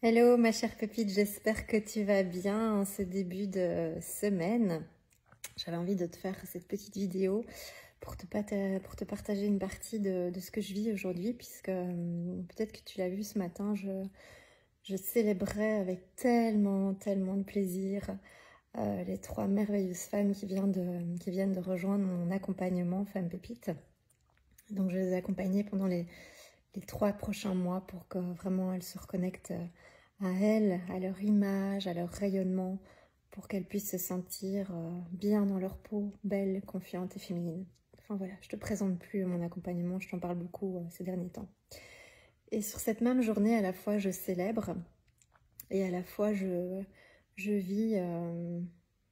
Hello ma chère pépite, j'espère que tu vas bien en ce début de semaine. J'avais envie de te faire cette petite vidéo pour te partager une partie de ce que je vis aujourd'hui, puisque peut-être que tu l'as vu ce matin, je célébrais avec tellement de plaisir les 3 merveilleuses femmes qui viennent de rejoindre mon accompagnement Femme Pépite. Donc je les ai accompagnées pendant les 3 prochains mois pour que vraiment elles se reconnectent à elles, à leur image, à leur rayonnement, pour qu'elles puissent se sentir bien dans leur peau, belles, confiantes et féminines. Enfin voilà, je te présente plus mon accompagnement, je t'en parle beaucoup ces derniers temps. Et sur cette même journée, à la fois je célèbre et à la fois je vis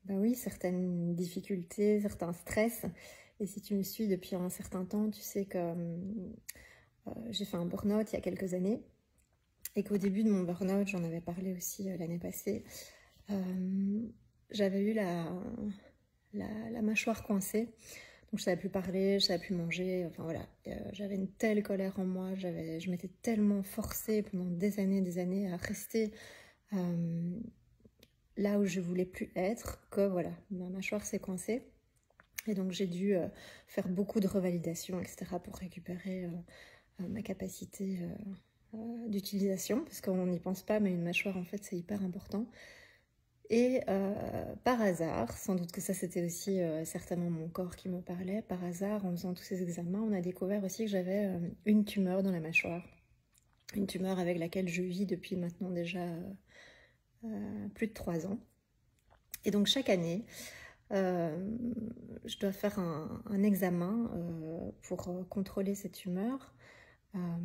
oui, certaines difficultés, certains stress. Et si tu me suis depuis un certain temps, tu sais que j'ai fait un burn-out il y a quelques années. Et qu'au début de mon burn-out, j'en avais parlé aussi l'année passée, j'avais eu la mâchoire coincée. Donc je savais plus parler, je savais plus manger, enfin voilà. J'avais une telle colère en moi, je m'étais tellement forcée pendant des années à rester là où je voulais plus être, que voilà, ma mâchoire s'est coincée. Et donc j'ai dû faire beaucoup de revalidation, etc. pour récupérer ma capacité d'utilisation, parce qu'on n'y pense pas, mais une mâchoire en fait c'est hyper important. Et par hasard, sans doute que ça c'était aussi certainement mon corps qui me parlait, par hasard en faisant tous ces examens, on a découvert aussi que j'avais une tumeur dans la mâchoire, une tumeur avec laquelle je vis depuis maintenant déjà plus de 3 ans. Et donc chaque année, je dois faire un examen pour contrôler cette tumeur,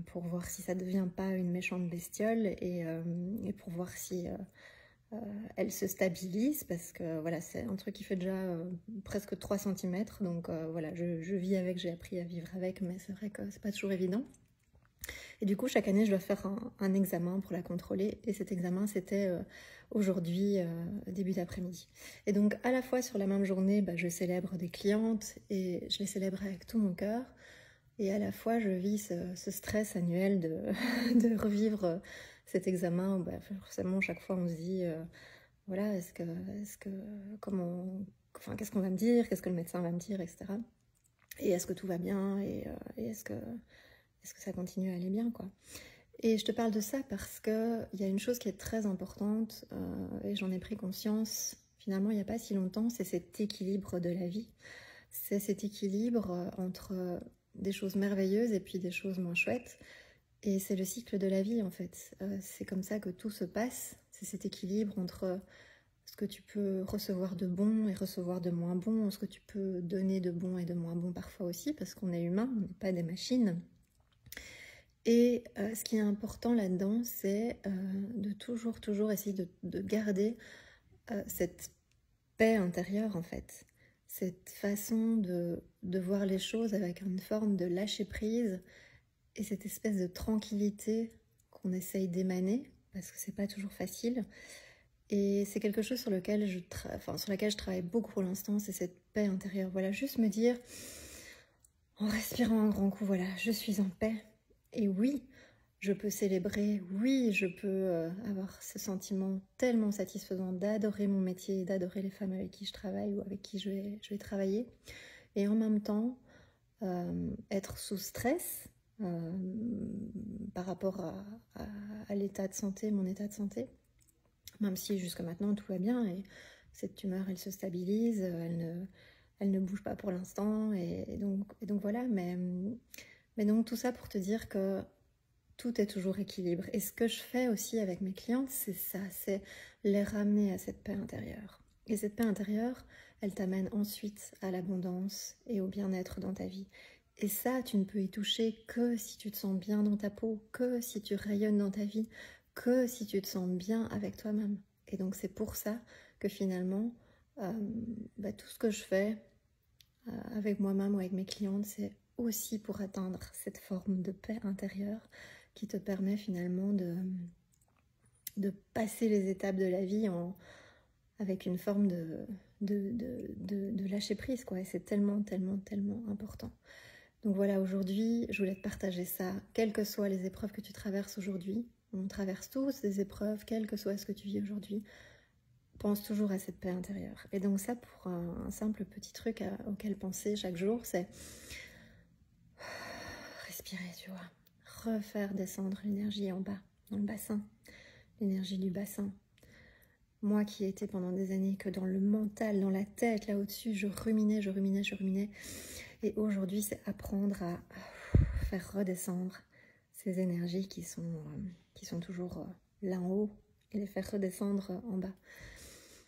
pour voir si ça ne devient pas une méchante bestiole et pour voir si elle se stabilise, parce que voilà, c'est un truc qui fait déjà presque 3 cm, donc voilà, je vis avec, j'ai appris à vivre avec, mais c'est vrai que c'est pas toujours évident. Et du coup, chaque année, je dois faire un examen pour la contrôler, et cet examen, c'était aujourd'hui, début d'après-midi. Et donc, à la fois sur la même journée, je célèbre des clientes, et je les célèbre avec tout mon cœur, et à la fois, je vis ce stress annuel de revivre cet examen. Forcément, chaque fois, on se dit, voilà, qu'est-ce qu'on va me dire, qu'est-ce que le médecin va me dire, etc. Et est-ce que tout va bien, et est-ce que ça continue à aller bien, quoi. Et je te parle de ça parce qu'il y a une chose qui est très importante, et j'en ai pris conscience finalement il n'y a pas si longtemps, c'est cet équilibre de la vie. C'est cet équilibre entre des choses merveilleuses et puis des choses moins chouettes. Et c'est le cycle de la vie en fait. C'est comme ça que tout se passe. C'est cet équilibre entre ce que tu peux recevoir de bon et recevoir de moins bon, ce que tu peux donner de bon et de moins bon parfois aussi, parce qu'on est humain, on n'est pas des machines. Et ce qui est important là-dedans, c'est de toujours essayer de garder cette paix intérieure en fait. Cette façon de voir les choses avec une forme de lâcher prise et cette espèce de tranquillité qu'on essaye d'émaner, parce que c'est pas toujours facile. Et c'est quelque chose sur laquelle je travaille beaucoup pour l'instant, c'est cette paix intérieure. Voilà, juste me dire, en respirant un grand coup, voilà, je suis en paix. Et oui, je peux célébrer, oui, je peux avoir ce sentiment tellement satisfaisant d'adorer mon métier, d'adorer les femmes avec qui je travaille ou avec qui je vais travailler. Et en même temps, être sous stress par rapport à l'état de santé, mon état de santé, même si jusqu'à maintenant tout va bien et cette tumeur elle se stabilise, elle ne bouge pas pour l'instant et donc voilà, mais donc tout ça pour te dire que tout est toujours équilibre. Et ce que je fais aussi avec mes clientes, c'est ça, c'est les ramener à cette paix intérieure. Et cette paix intérieure, elle t'amène ensuite à l'abondance et au bien-être dans ta vie. Et ça, tu ne peux y toucher que si tu te sens bien dans ta peau, que si tu rayonnes dans ta vie, que si tu te sens bien avec toi-même. Et donc c'est pour ça que finalement, tout ce que je fais avec moi-même ou avec mes clientes, c'est aussi pour atteindre cette forme de paix intérieure qui te permet finalement de passer les étapes de la vie avec une forme de lâcher prise, quoi. Et c'est tellement important. Donc voilà, aujourd'hui, je voulais te partager ça, quelles que soient les épreuves que tu traverses aujourd'hui. On traverse tous des épreuves, quel que soit ce que tu vis aujourd'hui. Pense toujours à cette paix intérieure. Et donc ça, pour un simple petit truc auquel penser chaque jour, c'est respirer, tu vois. Refaire descendre l'énergie en bas, dans le bassin. L'énergie du bassin. Moi qui étais pendant des années que dans le mental, dans la tête, là au-dessus, je ruminais. Et aujourd'hui, c'est apprendre à faire redescendre ces énergies qui sont toujours là en haut et les faire redescendre en bas.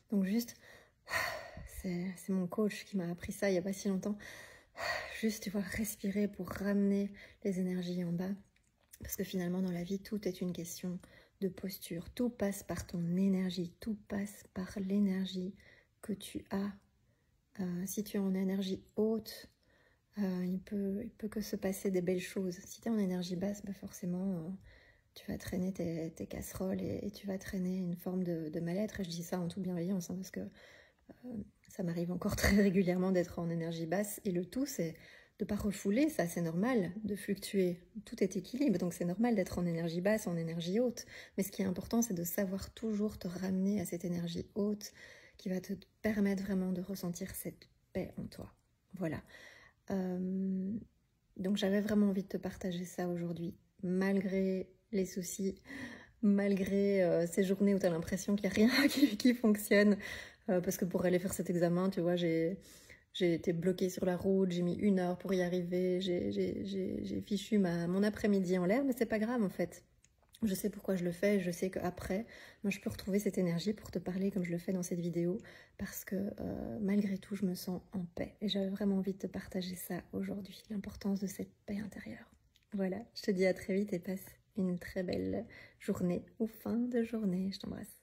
Donc juste, c'est mon coach qui m'a appris ça il n'y a pas si longtemps. Juste, tu vois, respirer pour ramener les énergies en bas. Parce que finalement, dans la vie, tout est une question de posture. Tout passe par ton énergie. Tout passe par l'énergie que tu as. Si tu es en énergie haute, il peut que se passer des belles choses. Si tu es en énergie basse, bah forcément, tu vas traîner tes casseroles et tu vas traîner une forme de mal-être. Et je dis ça en toute bienveillance, hein, parce que ça m'arrive encore très régulièrement d'être en énergie basse. Et le tout, c'est de ne pas refouler, ça c'est normal, de fluctuer. Tout est équilibre, donc c'est normal d'être en énergie basse, en énergie haute. Mais ce qui est important, c'est de savoir toujours te ramener à cette énergie haute qui va te permettre vraiment de ressentir cette paix en toi. Voilà. Donc j'avais vraiment envie de te partager ça aujourd'hui, malgré les soucis, malgré ces journées où tu as l'impression qu'il n'y a rien qui fonctionne, parce que pour aller faire cet examen, tu vois, j'ai été bloquée sur la route, j'ai mis 1 heure pour y arriver, j'ai fichu mon après-midi en l'air, mais c'est pas grave en fait. Je sais pourquoi je le fais, je sais qu'après, moi, je peux retrouver cette énergie pour te parler comme je le fais dans cette vidéo, parce que malgré tout, je me sens en paix. Et j'avais vraiment envie de te partager ça aujourd'hui, l'importance de cette paix intérieure. Voilà, je te dis à très vite et passe une très belle journée ou fin de journée. Je t'embrasse.